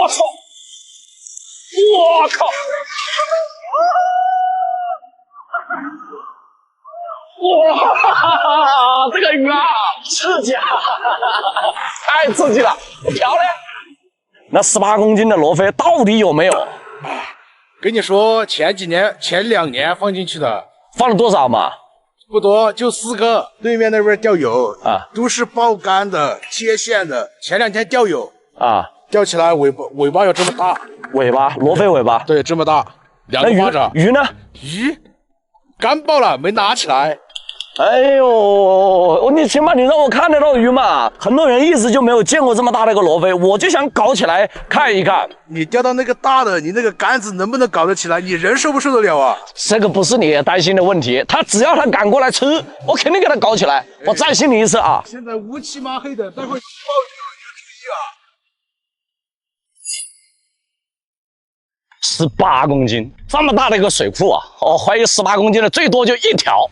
我操！我靠！哇，这个鱼啊，刺激啊！太刺激了，漂亮！那18公斤的罗非到底有没有？跟你说，前2年放进去的，放了多少嘛？不多，就4个。对面那边钓友啊，都是爆竿的、切线的。前2天钓友啊，钓起来尾巴有这么大，尾巴罗非尾巴，对，这么大，2个巴掌。鱼呢？鱼干爆了，没拿起来。哎呦，你起码你让我看得到鱼嘛！很多人一直就没有见过这么大的一个罗非，我就想搞起来看一看。你钓到那个大的，你那个杆子能不能搞得起来？你人受不受得了啊？这个不是你担心的问题，只要他敢过来吃，我肯定给他搞起来。我再信你一次啊！现在乌漆麻黑的，待会儿暴雨了，你要注意啊！18公斤，这么大的一个水库啊！我怀疑18公斤的最多就1条，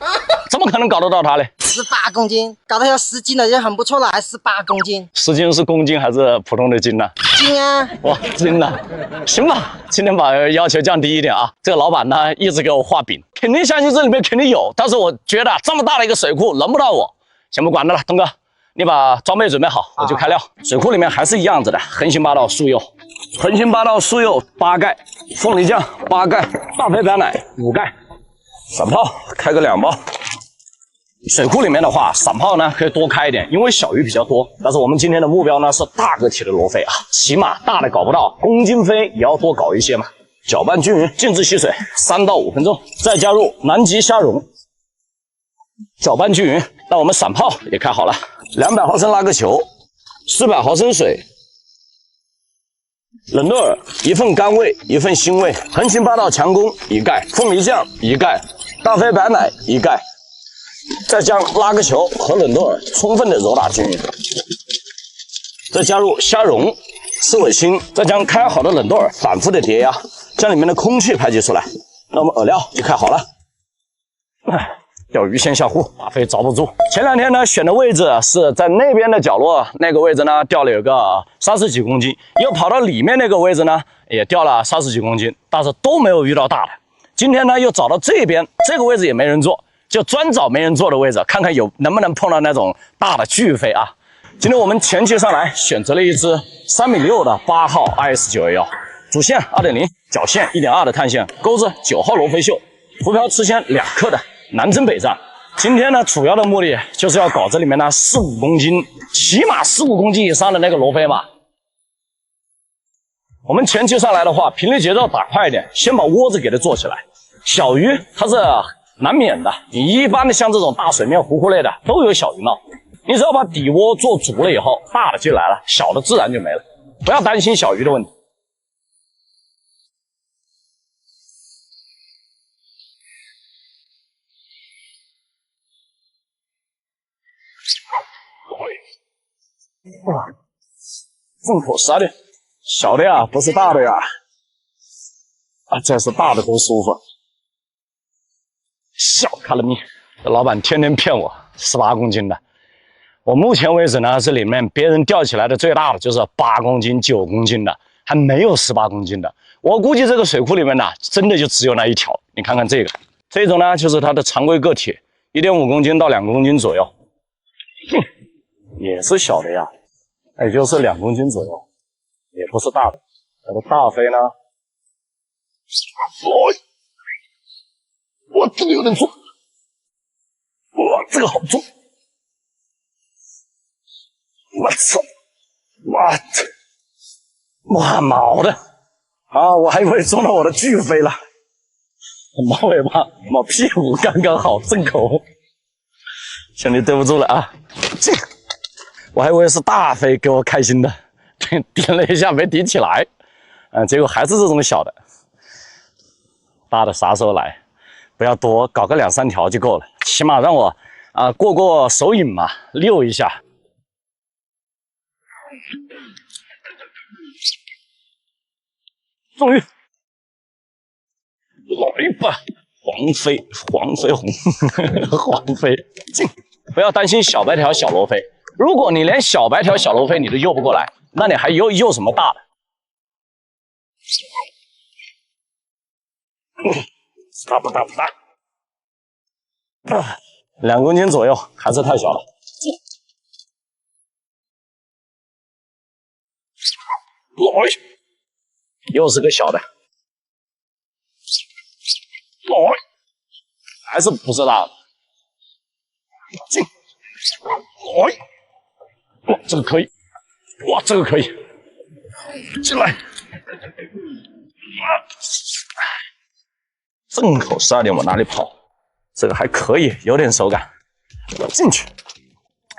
怎么可能搞得到它嘞？18公斤，搞到要10斤了，就很不错了，还18公斤。10斤是公斤还是普通的斤呢？斤啊！哇，斤呢？行吧，今天把要求降低一点啊。这个老板呢一直给我画饼，肯定相信这里面肯定有，但是我觉得这么大的一个水库轮不到我，先不管它了，东哥。你把装备准备好，我就开料。水库里面还是一样子的，横行霸道素柚，横行霸道素柚8盖，凤梨酱8盖，大肥白奶5盖，散炮开个2包。水库里面的话，散炮呢可以多开一点，因为小鱼比较多。但是我们今天的目标呢是大个体的罗非啊，起码大的搞不到，公斤飞也要多搞一些嘛。搅拌均匀，静置吸水3到5分钟，再加入南极虾蓉，搅拌均匀。那我们散炮也开好了，200毫升拉个球，400毫升水，冷豆饵1份干味1份腥味，横行霸道强攻1盖，凤梨酱1盖，大肥白奶1盖，再将拉个球和冷豆饵充分的揉打均匀，再加入虾蓉、刺尾青，再将开好的冷豆饵反复的叠压，将里面的空气排挤出来。那我们饵料就开好了。钓鱼先下户，马飞遭不住。前2天呢，选的位置是在那边的角落，那个位置呢钓了有个30几公斤，又跑到里面那个位置呢，也钓了30几公斤，但是都没有遇到大的。今天呢，又找到这边这个位置也没人做，就专找没人做的位置，看看能不能碰到那种大的巨飞啊。今天我们前期上来选择了一只3.6米的8号 IS911，主线2.0，角线1.2的碳线，钩子9号罗非秀，浮漂吃铅2克的。南征北战，今天呢主要的目的就是要搞这里面呢4、5公斤，起码4、5公斤以上的那个罗非嘛。我们前期上来的话，频率节奏打快一点，先把窝子给它做起来。小鱼它是难免的，你一般的像这种大水面湖泊类的都有小鱼闹，你只要把底窝做足了以后，大的就来了，小的自然就没了，不要担心小鱼的问题。哇，众口12点，小的呀，不是大的呀。啊，这是大的多舒服。小卡了你，这老板天天骗我18公斤的。我目前为止呢，这里面别人钓起来的最大的就是8公斤、9公斤的，还没有18公斤的。我估计这个水库里面呢，真的就只有那1条。你看看这个，这种呢就是它的常规个体，1.5公斤到2公斤左右。也是小的呀，也就是2公斤左右，也不是大的。这个大飞呢，哇，这个有点重，哇，这个好重，我操，哇，毛的啊，我还以为中了我的巨飞了，毛尾巴，毛屁股刚刚好，正口，兄弟对不住了啊，这个。我还以为是大飞给我开心的，点了一下没顶起来，结果还是这种小的。大的啥时候来？不要多，搞个2、3条就够了，起码让我过手瘾嘛，溜一下。终于来吧，黄飞鸿，黄飞进，不要担心小白条小罗非。如果你连小白条、小罗非你都诱不过来，那你还诱什么大的？大不大不大，2公斤左右，还是太小了。又是个小的，还是不是大的。进，哇，这个可以，哇，这个可以，进来，正口12.5往哪里跑？这个还可以，有点手感，进去。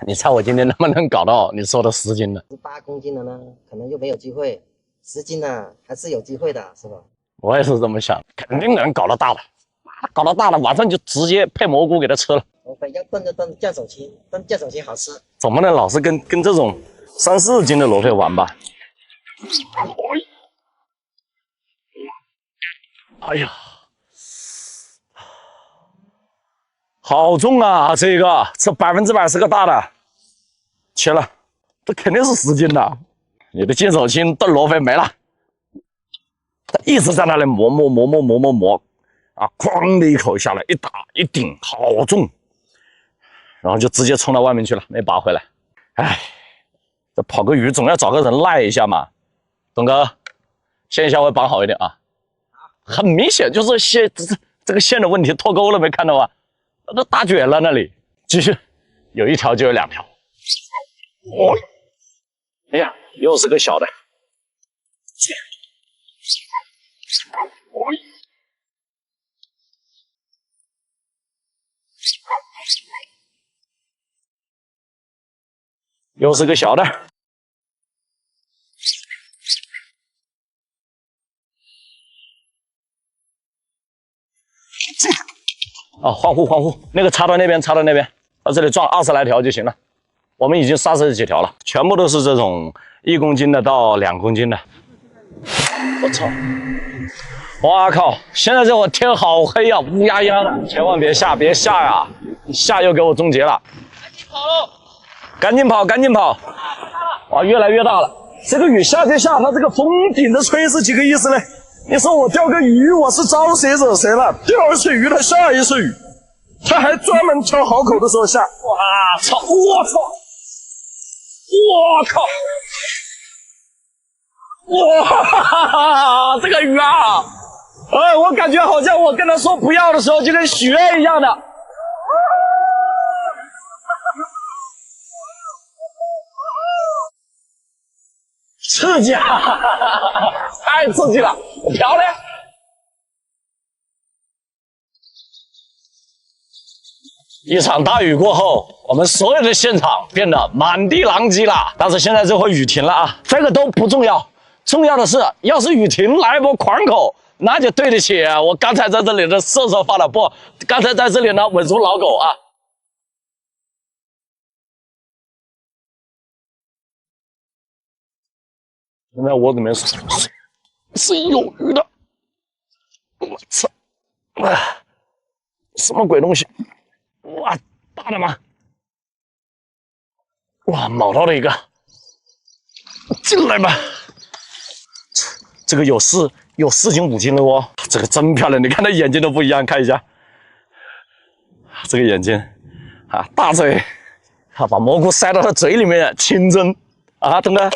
你猜我今天能不能搞到你说的10斤的？18公斤的呢，可能就没有机会；10斤呢，还是有机会的，是吧？我也是这么想，肯定能搞到大的，搞到大的，晚上就直接配蘑菇给它吃了。要炖就炖酱手青，炖酱手青好吃。总不能老是跟这种3、4斤的螺贝玩吧？哎呀，好重啊！这100%是个大的，切了，这肯定是10斤的。你的金手青炖螺贝没了，他一直在那里磨，啊，哐的一口下来，一打一顶，好重，然后就直接冲到外面去了，没拔回来。哎，这跑个鱼总要找个人赖一下嘛。东哥，线稍微绑好一点啊。很明显就是线这个线的问题，脱钩了没看到啊？都打卷了那里。继续，有1条就有2条。哎呀，又是个小的。又是个小的。哦，换户，那个插到那边，到这里撞20来条就行了。我们已经30几条了，全部都是这种1公斤的到2公斤的。我操！哇靠！现在这会天好黑呀，乌压压的，千万别下呀！下又给我终结了。赶紧跑！哇，越来越大了。这个雨下就下，它这个风顶着吹是几个意思呢？你说我钓个鱼，我是招谁惹谁了？钓一次鱼，它下一次雨，它还专门挑好口的时候下。哇操！我操！我靠！哇，这个鱼啊！我感觉好像我跟他说不要的时候，就跟许愿一样的。刺激啊！太刺激了，漂亮！一场大雨过后，我们所有的现场变得满地狼藉了。但是现在这会雨停了啊，这个都不重要，重要的是，要是雨停来一波狂口，那就对得起我刚才在这里的瑟瑟发抖，不，刚才在这里呢稳如老狗啊。现在我里面是有鱼的，我操！什么鬼东西？哇，大的吗？哇，卯到了一个，进来吧。这个有4斤5斤了哦，这个真漂亮，你看它眼睛都不一样，看一下，这个眼睛啊，大嘴，啊，把蘑菇塞到它嘴里面，清蒸啊，东哥。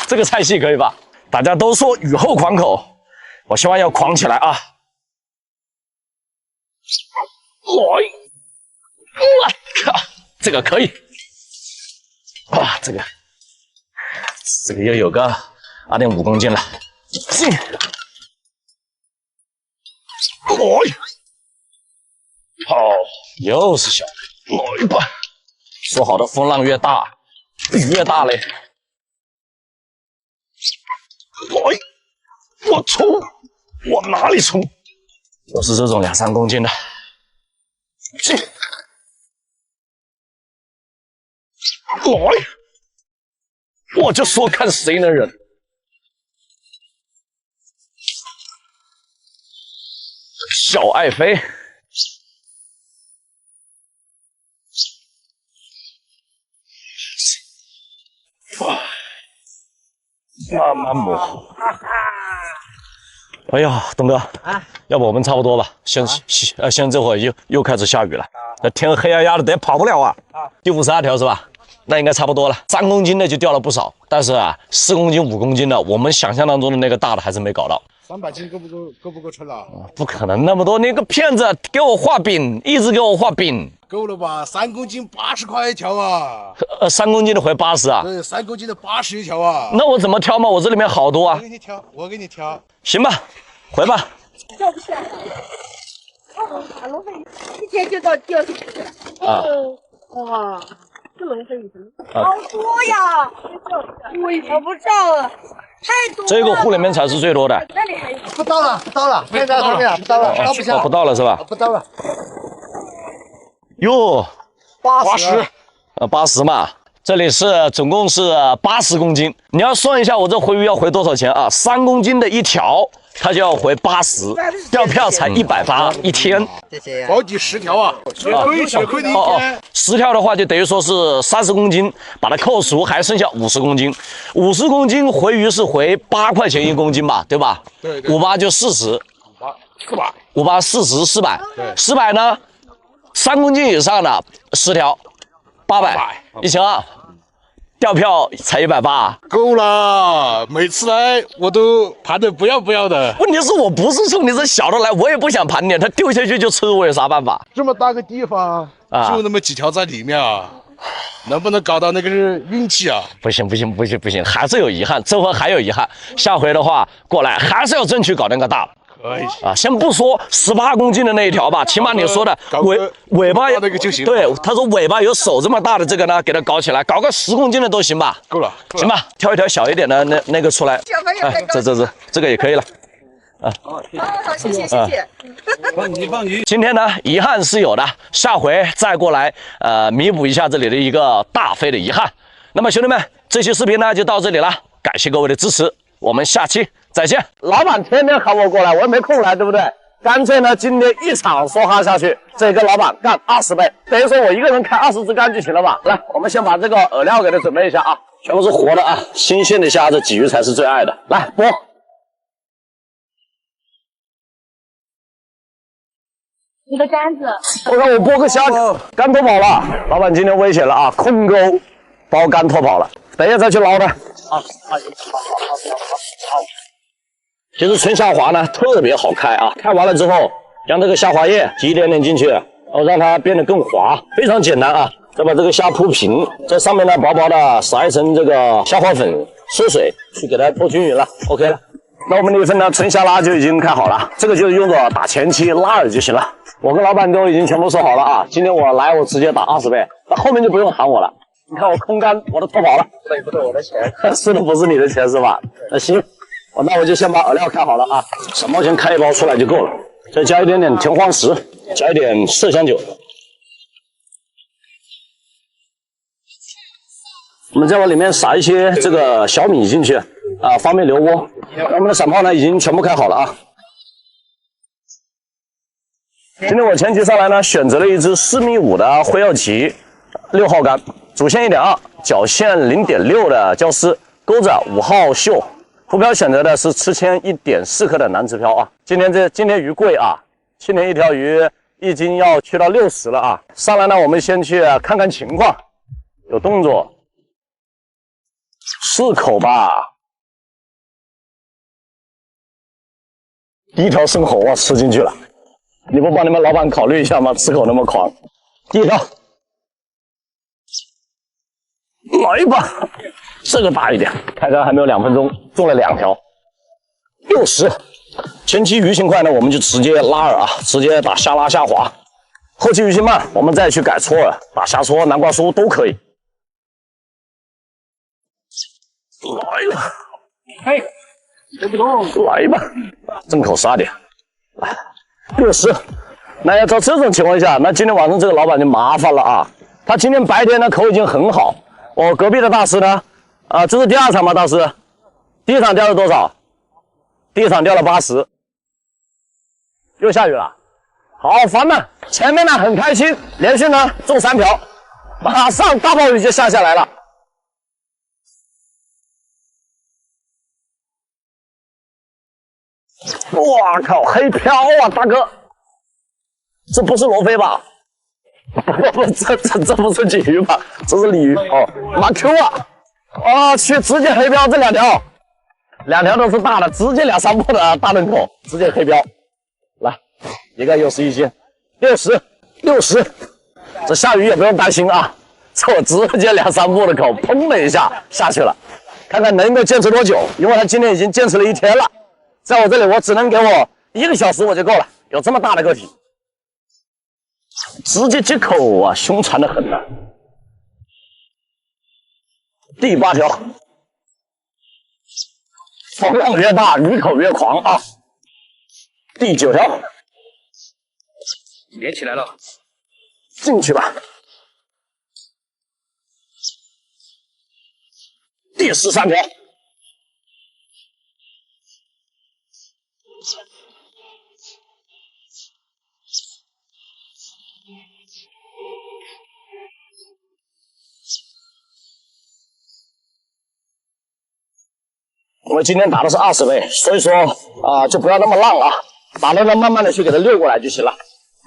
这个菜系可以吧？大家都说雨后狂口，我希望要狂起来啊！我靠，这个可以！哇，这个又有个2.5公斤了，进！好，又是小的，来吧！说好的风浪越大，雨越大嘞。我冲，往哪里冲？都是这种2、3公斤的。进，来，我就说看谁能忍。小爱妃，哇，慢慢磨。哎呀，东哥啊，要不我们差不多吧？现在这会儿又开始下雨了，那天黑压压的，得跑不了啊。第52条是吧？那应该差不多了，3公斤的就掉了不少，但是啊，4公斤、5公斤的，我们想象当中的那个大的还是没搞到。 300斤够不够称了？不可能那么多！你个骗子，给我画饼，一直给我画饼。够了吧？3公斤80块一条啊！3公斤的回80啊？对，3公斤的80一条啊。那我怎么挑嘛？我这里面好多啊。我给你挑。行吧，回吧。掉不下来。哦，打龙飞一天就到掉下去了。啊。哇，这龙飞鱼好多呀！我不知道了。 太多了，这个户里面才是最多的。那里还有不到了，不到了，看到上面不到了，倒不下，不到了是吧？不到了。哟，80， 80嘛。这里是总共是80公斤。你要算一下，我这回鱼要回多少钱啊？3公斤的一条，它就要回80，钓票才180一天。谢谢。保底10条啊，血亏的一天。10条的话，就等于说是30公斤，把它扣除，还剩下50公斤。50公斤回鱼是回8块钱1公斤吧，对吧？对。 58就40。400。58、40、400。对。 400呢，3公斤以上的10条，800，1200。 钓票才180，够了！每次来我都盘的不要的。问题是我不是冲你这小的来，我也不想盘你，它丢下去就吃，我有啥办法？这么大个地方，就那么几条在里面啊，能不能搞到那个是运气啊？不行，还是有遗憾，这回还有遗憾。下回的话过来还是要争取搞那个大的。 可以啊，先不说18公斤的那一条吧，起码你说的尾巴那个就行。对，他说尾巴有手这么大的这个呢，给它搞起来，搞个10公斤的都行吧？够了，行吧，挑一条小一点的那个出来。哎，这个也可以了。啊，好，谢谢。放鱼。今天呢，遗憾是有的，下回再过来弥补一下这里的一个大飞的遗憾。那么兄弟们，这期视频呢就到这里了，感谢各位的支持，我们下期再见。老板天天喊我过来，我也没空来，对不对？干脆呢，今天一场梭哈下去，这个老板干20倍，等于说我一个人开20只竿就行了吧？来，我们先把这个饵料给它准备一下啊，全部是活的啊，新鲜的虾子，鲫鱼才是最爱的。来拨。你的杆子，我看我拨个虾，竿拖跑了。老板今天危险了啊，空钩把我竿拖跑了，等一下再去捞它。好。其实纯虾滑呢特别好开啊，开完了之后，将这个虾滑液挤一点点进去，然后让它变得更滑，非常简单啊。再把这个虾铺平，在上面呢薄薄的撒一层这个虾滑粉，缩水去给它拖均匀了 ，OK 了。那我们的一份呢纯虾拉就已经开好了，这个就是用作打前期拉饵就行了。我跟老板都已经全部说好了啊，今天我来我直接打20倍，那后面就不用喊我了。你看我空竿我都拖跑了，这也不是我的钱，是的不是你的钱是吧？那行，那我就先把饵料开好了啊，3毛钱开1包出来就够了，再加一点点田黄石，加一点麝香酒。我们再往里面撒一些这个小米进去啊，方便留窝。我们的散炮呢已经全部开好了啊。今天我前期上来呢，选择了一只4.5米的灰耀鳍6号竿，主线1.2，角线0.6的胶丝，钩子5号锈。浮漂选择的是吃铅1.4克的南池漂啊。今天鱼贵啊，今天一条鱼1斤要去到60了啊。上来呢，我们先去看看情况，有动作。4口吧，第一条生蚝啊吃进去了，你不帮你们老板考虑一下吗？吃口那么狂，第一条，来吧，这个大一点，开竿还没有2分钟，中了2条，60。前期鱼情快呢，我们就直接拉饵啊，直接打虾拉虾滑。后期鱼情慢，我们再去改撮饵，打虾撮、南瓜酥都可以。来了，哎，对不动，来吧，正口12点，来60。那要照这种情况下，那今天晚上这个老板就麻烦了啊。他今天白天呢口已经很好，我隔壁的大师呢，这是第2场吗？大师，第1场钓了多少？第1场钓了80，又下雨了，好烦呐！前面呢很开心，连续呢中3条，马上大暴雨就下来了。哇靠，黑漂啊，大哥！这不是罗非吧？不，这不是鲫鱼吧？这是鲤鱼哦，马 Q 啊！啊去，直接黑标这2条，2条都是大的，直接2、3步的大轮口，直接黑标。来，一个61斤，60，这下鱼也不用担心啊，这我直接2、3步的口，砰的一下下去了，看看能够坚持多久，因为他今天已经坚持了1天了，在我这里我只能给我1个小时我就够了，有这么大的个体，直接接口啊，凶残的很呐。第8条，风浪越大，鱼口越狂啊！第9条，连起来了，进去吧。第13条，我今天打的是20倍，所以说就不要那么浪啊，打了呢慢慢的去给它溜过来就行了，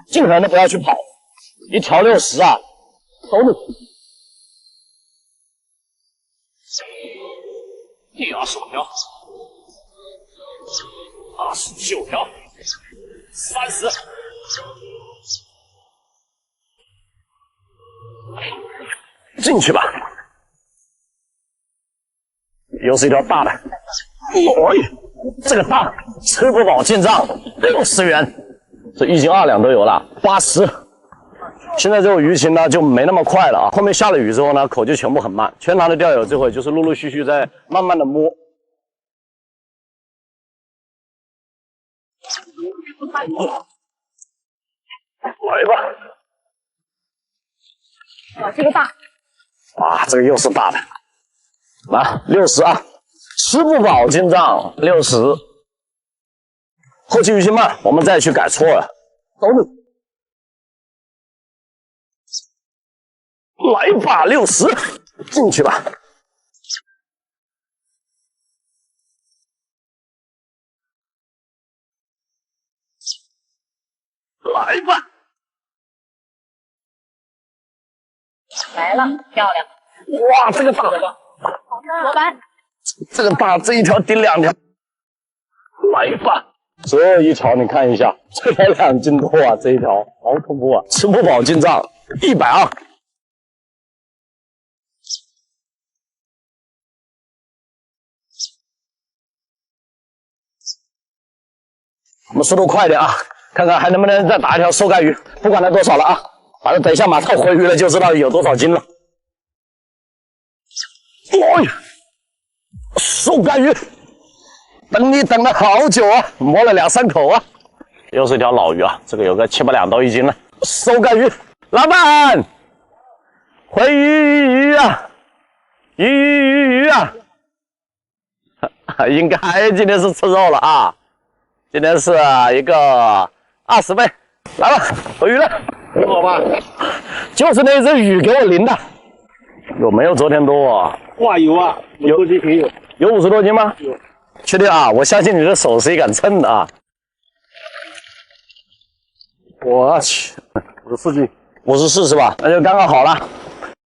尽可能的不要去跑，一条60啊，都能。第25条，29条，30，进去吧。又是一条大的，这个大吃不饱进账60元，这1斤2两都有了，80。现在这种鱼情呢就没那么快了啊，后面下了雨之后呢，口就全部很慢。全塘的钓友这会就是陆陆续续在慢慢的摸。来吧，这个大，哇，这个又是大的。来60啊，吃不饱进账60。后期鱼情慢，我们再去改错了，都能。来吧，60，进去吧。来吧，来了，漂亮。哇，这个大。罗板，这个大，这一条顶2条，来吧，这一条你看一下，这条2斤多啊，这一条好恐怖啊，吃不饱进账100啊。我们速度快一点啊，看看还能不能再打一条收竿鱼，不管它多少了啊，反正等一下马上回鱼了就知道有多少斤了。哎呀！收竿鱼，等你等了好久啊，摸了2、3口啊，又是一条老鱼啊，这个有个7、8两都1斤了。收竿鱼，老板，回鱼啊，鱼啊，应该今天是吃肉了啊，今天是一个20倍，来吧，回鱼了，好吧，就是那只鱼给我淋的，有没有昨天多啊？哇，有啊，50多斤可以有。有50多斤吗？有，确定啊！我相信你的手是一杆秤的啊！我去，54斤，54是吧？那就刚刚好了。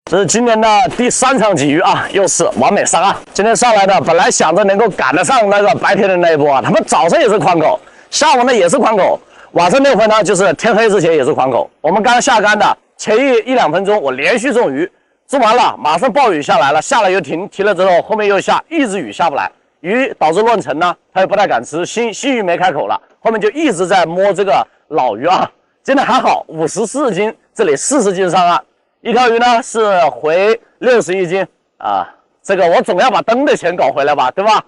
这是今年的第3场鲫鱼啊，又是完美上岸。今天上来的，本来想着能够赶得上那个白天的那一波啊，他们早上也是宽口，下午呢也是宽口，晚上那会呢就是天黑之前也是宽口。我们刚下竿的前1、2分钟，我连续中鱼。做完了，马上暴雨下来了，下来又停，停了之后后面又下，一直雨下不来，鱼导致乱沉呢，他又不太敢吃，新鱼没开口了，后面就一直在摸这个老鱼啊，今天还好，54斤，这里40斤上岸，一条鱼呢是回61斤啊，这个我总要把灯的钱搞回来吧，对吧？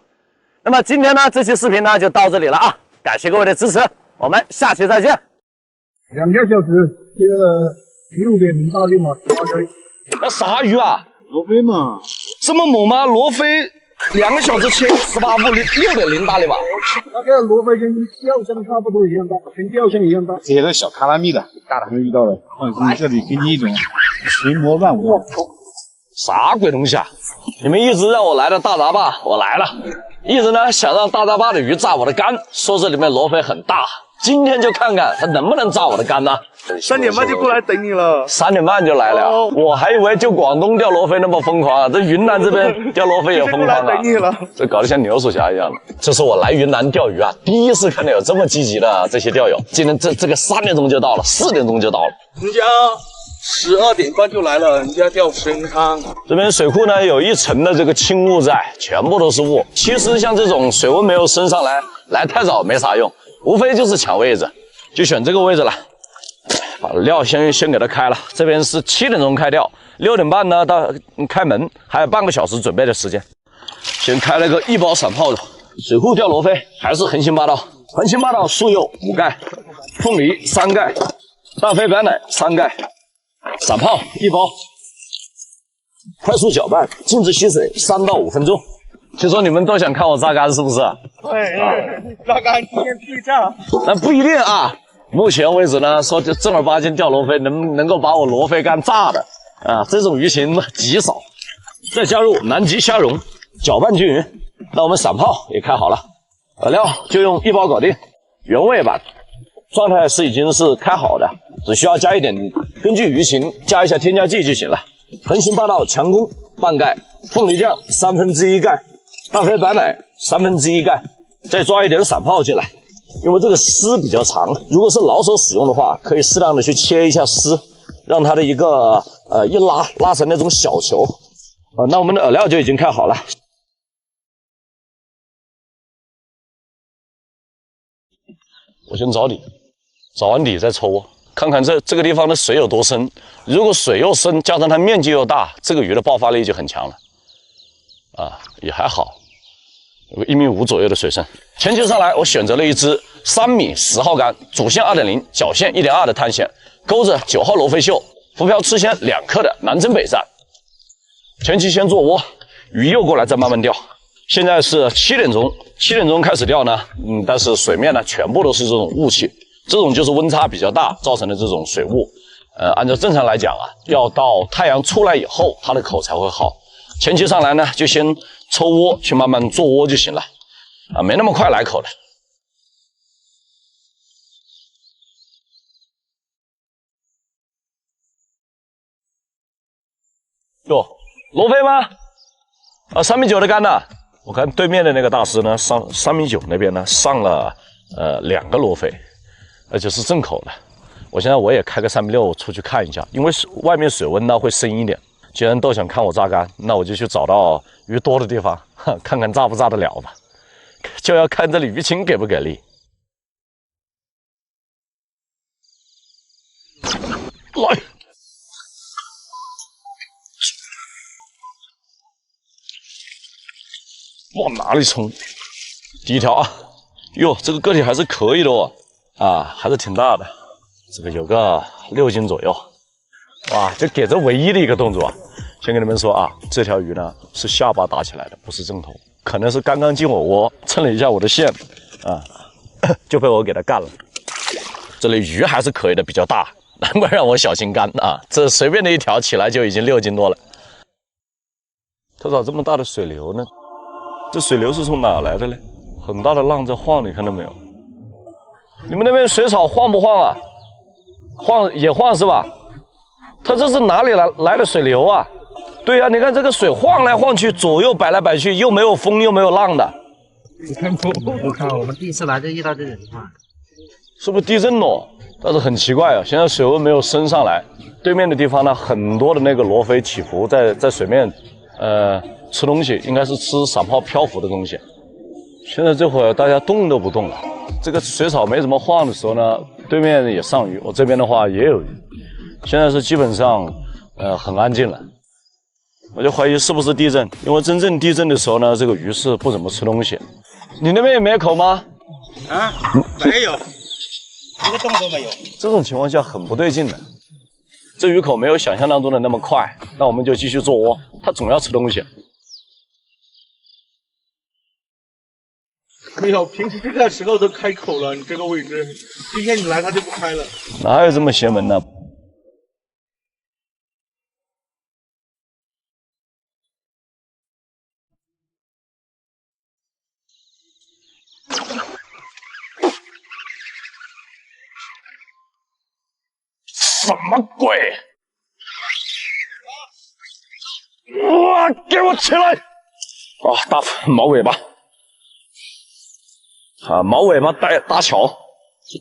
那么今天呢这期视频呢就到这里了啊，感谢各位的支持，我们下期再见。2个小时，这个6.08嘛，那啥鱼啊？罗非嘛，这么猛吗？罗非2个小时切18步，6.08吧？那个罗非跟钓箱差不多一样大，跟钓箱一样大。这些都小卡拉米的，大的还没遇到了。放心，这里给你一种群魔乱舞。啥鬼东西啊！你们一直让我来的大闸吧，我来了。一直呢想让大闸坝的鱼炸我的肝，说这里面罗非很大。今天就看看它能不能炸我的肝呢？3点半就过来等你了。3点半就来了，我还以为就广东钓罗非那么疯狂啊，这云南这边钓罗非也疯狂啊。等你了，这搞得像牛鼠侠一样的。这是我来云南钓鱼啊，第一次看到有这么积极的这些钓友。今天这个3点钟就到了，4点钟就到了。人家12点半就来了，人家钓深汤。这边水库呢有一层的这个轻雾在，全部都是雾。其实像这种水温没有升上来，来太早没啥用，无非就是抢位置，就选这个位置了。把料先给它开了，这边是7点钟开钓，6点半呢到开门，还有半个小时准备的时间。先开了个1包散炮的，水库钓罗非还是横行霸道，横行霸道素柚5盖，凤梨3盖，大飞白奶3盖，散炮1包，快速搅拌，静置吸水3到5分钟。听说你们都想看我榨干是不是？对，榨干今天必炸。那不一定啊。目前为止呢，说就正儿八经钓罗非，能够把我罗非干炸的啊，这种鱼情极少。再加入南极虾蓉，搅拌均匀。那我们散炮也开好了，饵料就用1包搞定，原味版，状态是已经是开好的，只需要加一点，根据鱼情加一下添加剂就行了。横行霸道强攻半盖，凤梨酱1/3盖，大飞白奶1/3盖，再抓一点散炮进来。因为这个丝比较长，如果是老手使用的话，可以适当的去切一下丝，让它的一个一拉成那种小球。那我们的饵料就已经开好了。我先找底，找完底再抽窝，看看这个地方的水有多深。如果水又深，加上它面积又大，这个鱼的爆发力就很强了。也还好。有1.5米左右的水深，前期上来我选择了一只3米10号竿，主线2.0，脚线1.2的碳线，钩子9号罗非绣，浮漂吃鲜2克的南征北战。前期先做窝，鱼诱过来再慢慢钓。现在是7点钟，7点钟开始钓呢，但是水面呢全部都是这种雾气，这种就是温差比较大造成的这种水雾。按照正常来讲啊，要到太阳出来以后，它的口才会好。前期上来呢，就先抽窝去慢慢做窝就行了，没那么快来口的。哟，罗非吗？3.9米的竿呢？我看对面的那个大师呢，3.9米那边呢上了2个罗非，而且是正口的。我现在我也开个3.6出去看一下，因为外面水温呢会深一点。既然都想看我榨干，那我就去找到鱼多的地方，看看炸不炸得了吧。就要看这里鱼情给不给力。来，往哪里冲？第一条啊，哟，这个个体还是可以的哦，还是挺大的，这个有个6斤左右。哇，就给这唯一的一个动作，先跟你们说啊，这条鱼呢是下巴打起来的，不是正头，可能是刚刚进我窝，蹭了一下我的线，就被我给它干了。这里鱼还是可以的，比较大，难怪让我小心肝啊！这随便的一条起来就已经6斤多了。它咋这么大的水流呢？这水流是从哪来的呢？很大的浪在晃，你看到没有？你们那边水草晃不晃啊？晃也晃是吧？它这是哪里来的水流啊？对呀，你看这个水晃来晃去，左右摆来摆去，又没有风又没有浪的。我靠，我们第一次来就遇到这种情况，是不是地震了？但是很奇怪啊，现在水温没有升上来，对面的地方呢，很多的那个罗非起伏在水面，吃东西，应该是吃散炮漂浮的东西。现在这会儿大家动都不动了，这个水草没怎么晃的时候呢，对面也上鱼，我这边的话也有鱼。现在是基本上，很安静了。我就怀疑是不是地震，因为真正地震的时候呢，这个鱼是不怎么吃东西。你那边也没口吗？没有，一个洞都没有。这种情况下很不对劲的。这鱼口没有想象当中的那么快，那我们就继续做窝，它总要吃东西。没有，平时这个时候都开口了，你这个位置，今天你来它就不开了。哪有这么邪门呢？什么鬼？哇！给我起来！啊，毛尾巴，啊，毛尾巴带搭桥。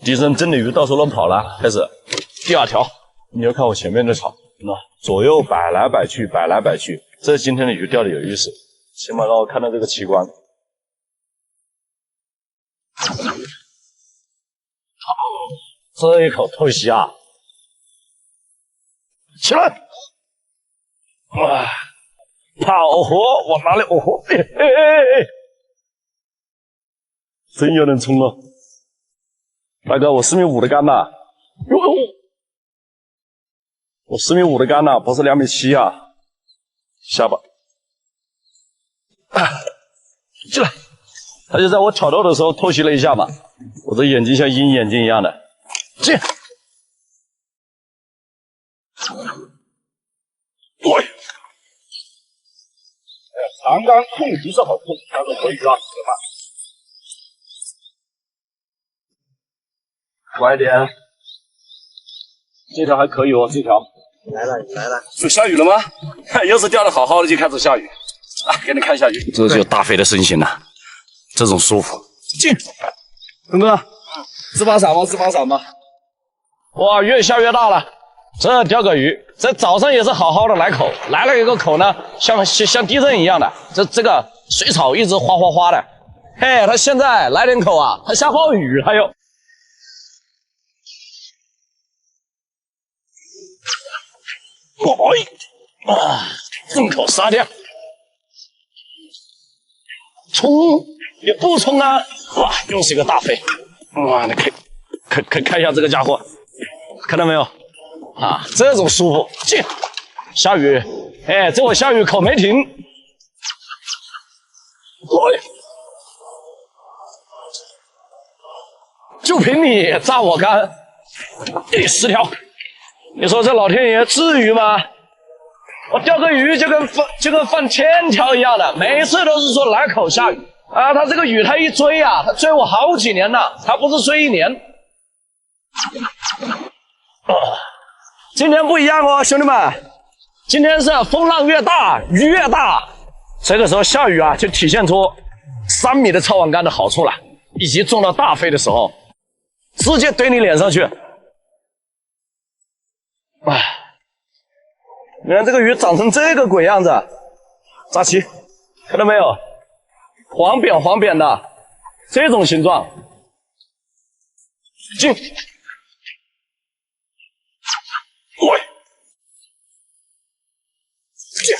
地上真的鱼到处乱跑了。开始，第2条，你要看我前面的草，那左右摆来摆去，摆来摆去。这今天的鱼钓的有意思，起码让我看到这个奇观。这一口透析啊！起来！哇！跑活，我哪里活？真有人冲了！大哥，我4.5米的竿呐！哟，我4.5米的竿呐，不是2.7米啊！下巴，进来！他就在我挑逗的时候偷袭了一下嘛，我的眼睛像鹰眼睛一样的，进！喂！长竿控不是好控，但是可以拉死嘛。快点！这条还可以哦，这条。来了，来了。就下雨了吗？要是钓得好好的就开始下雨。啊，给你看一下鱼，这就大飞的身形了，这种舒服。进，东哥，翅膀伞吗？翅膀伞吗？哇，越下越大了。这钓个鱼，这早上也是好好的来口，来了一个口呢，像地震一样的，这个水草一直哗哗哗的。嘿，他现在来点口啊，他下暴雨还有。哎，啊，正口杀掉。冲也不冲啊！哇，又是一个大飞！哇，你看一下这个家伙，看到没有？啊，这种舒服！进，下雨，哎，这会下雨口没停。喂，就凭你炸我竿，第10条，你说这老天爷至于吗？我钓个鱼就跟放1000条一样的，每次都是说来口下雨啊！他这个雨他一追啊，他追我好几年了，他不是追1年。今天不一样哦，兄弟们，今天是风浪越大，鱼越大。这个时候下雨啊，就体现出3米的超网竿的好处了，以及中到大飞的时候，直接怼你脸上去。哎。你看这个鱼长成这个鬼样子，扎旗，看到没有？黄扁的，这种形状。进，喂，进。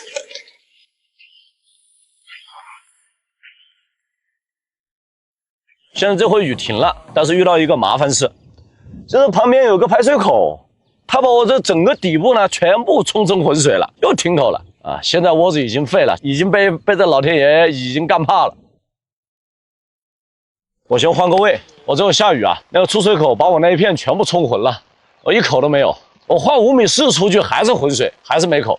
现在这回雨停了，但是遇到一个麻烦事，就是旁边有个排水口。他把我这整个底部呢全部冲成浑水了，又停口了啊！现在窝子已经废了，已经被这老天爷已经干怕了。我先换个位，我这会下雨啊，那个出水口把我那一片全部冲浑了，我一口都没有。我换5.4米出去还是浑水，还是没口。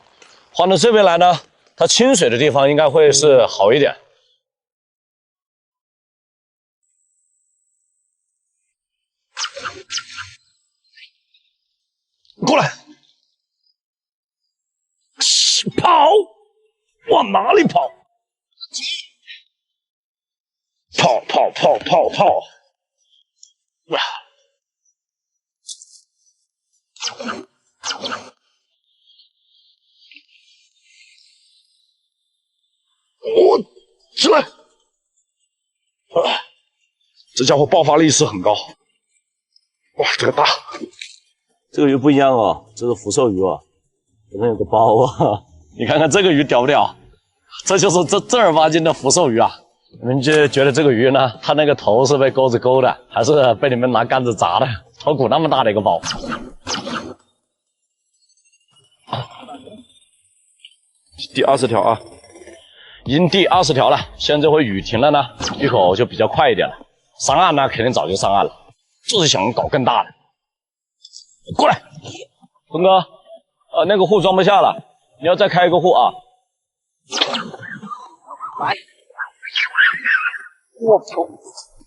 换到这边来呢，它清水的地方应该会是好一点。过来，跑，往哪里跑？跑！哇！我起来！这家伙爆发力是很高。哇，这个大！这个鱼不一样哦，这是福寿鱼哦，里面有个包啊！你看看这个鱼屌不屌？这就是正儿八经的福寿鱼啊！你们就觉得这个鱼呢，它那个头是被钩子勾的，还是被你们拿杆子砸的？头骨那么大的一个包。第20条啊，已经第20条了。现在这回雨停了呢，鱼口就比较快一点了。上岸呢，肯定早就上岸了，就是想搞更大的。过来，东哥，那个户装不下了，你要再开一个户啊。来，我操，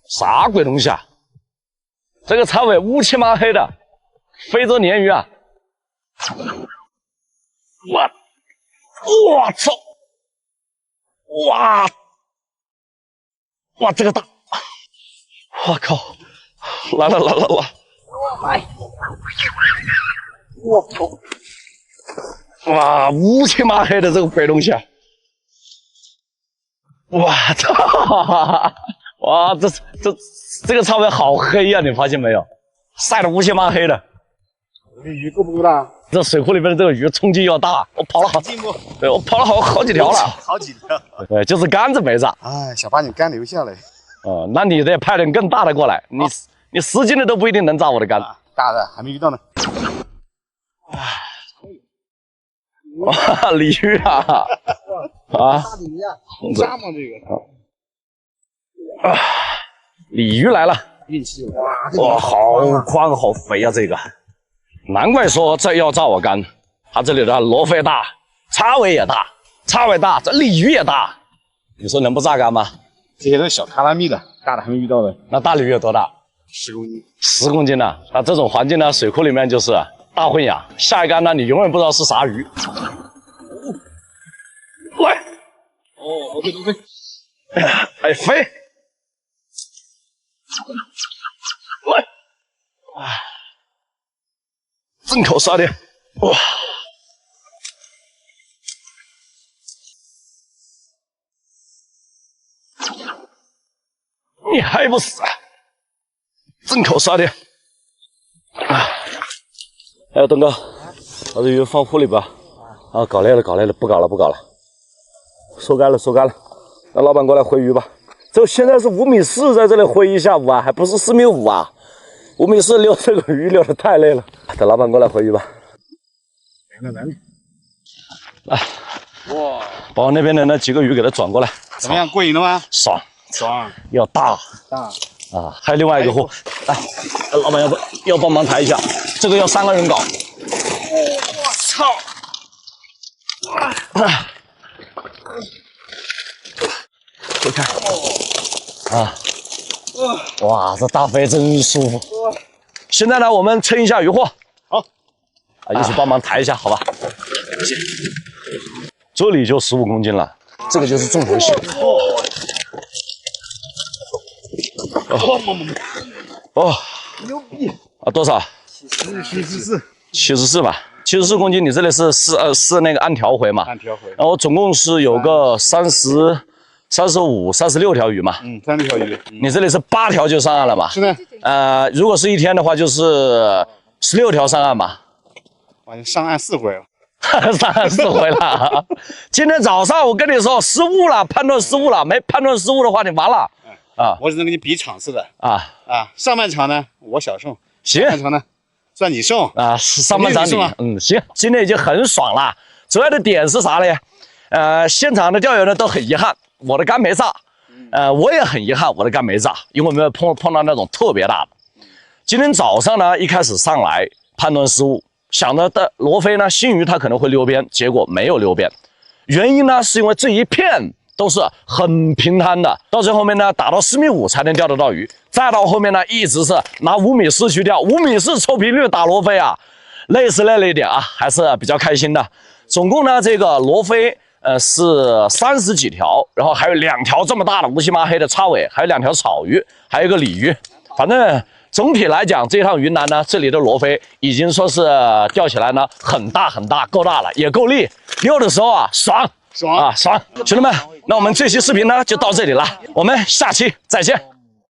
啥鬼东西啊？这个叉尾乌漆麻黑的，非洲鲶鱼啊！我操！哇，这个大！我靠！来！我操！哇，5千码黑的这个鬼东西啊！我操！哇，这个草尾好黑呀、啊，你发现没有？晒得5千码黑的。这鱼够不够大？这水库里面的这个鱼冲击要大，我跑了好几条了，好几条。对，就是杆子没炸。哎，想把你杆留下来。那你得派点更大的过来，你10斤的都不一定能炸我的杆。大的还没遇到呢。哇，鲤鱼啊！啊，大鲤鱼啊！炸吗这个？鲤鱼来了！运气哇，好宽好肥啊！这个，难怪说这要炸我杆。它这里的罗非大，叉尾也大，叉尾大，这鲤鱼也大，你说能不炸杆吗？这些都是小卡拉米的，大的还没遇到的。那大鲤鱼有多大？10公斤。10公斤呢？那这种环境呢，水库里面就是大混养，下一杆呢，你永远不知道是啥鱼。来，哦，都飞，哎飞，来，正口杀的，哇！你还不死啊？正口杀的。哎呀，东哥，把这鱼放湖里吧。啊，搞累了，不搞了，收竿了。让老板过来回鱼吧。这现在是5.4米，在这里回一下午啊，还不是4.5米啊。5.4米溜这个鱼溜得太累了，等老板过来回鱼吧。来，哇，把我那边的那几个鱼给它转过来。怎么样，过瘾了吗？爽，爽，要大啊！还有另外一个货，来，老板要帮忙抬一下，这个要3个人搞。我操！你看，哇，这大飞真舒服。现在呢，我们称一下鱼货。好，一起帮忙抬一下，好吧？这里就15公斤了，这个就是重头戏。牛逼啊！多少？74吧，74公斤。你这里是是那个按条回嘛？按条回。然后总共是有个35、36条鱼嘛。36条鱼。你这里是8条就上岸了嘛？是的。如果是一天的话，就是16条上岸嘛。哇，上岸4回了。上岸4回了。今天早上我跟你说失误了，判断失误了，没判断失误的话你完了。我只能给你比场次的上半场呢我小胜，行，下半场呢算你胜上半场你行，今天已经很爽了。主要的点是啥呢？现场的钓友呢都很遗憾，我的竿没炸，我也很遗憾我的竿没炸，因为我们碰到那种特别大的。今天早上呢一开始上来判断失误，想着的罗非呢新鱼它可能会溜边，结果没有溜边，原因呢是因为这一片都是很平滩的，到最后面呢打到4.5米才能钓得到鱼，再到后面呢一直是拿5.4米去钓，5.4米抽频率打罗非啊，累是累了一点啊，还是比较开心的。总共呢这个罗非是30几条，然后还有2条这么大的无锡麻黑的叉尾，还有2条草鱼，还有一个鲤鱼。反正总体来讲，这趟云南呢，这里的罗非已经说是钓起来呢很大，够大了，也够力。溜的时候啊，爽。兄弟们，那我们这期视频呢就到这里了，我们下期再见。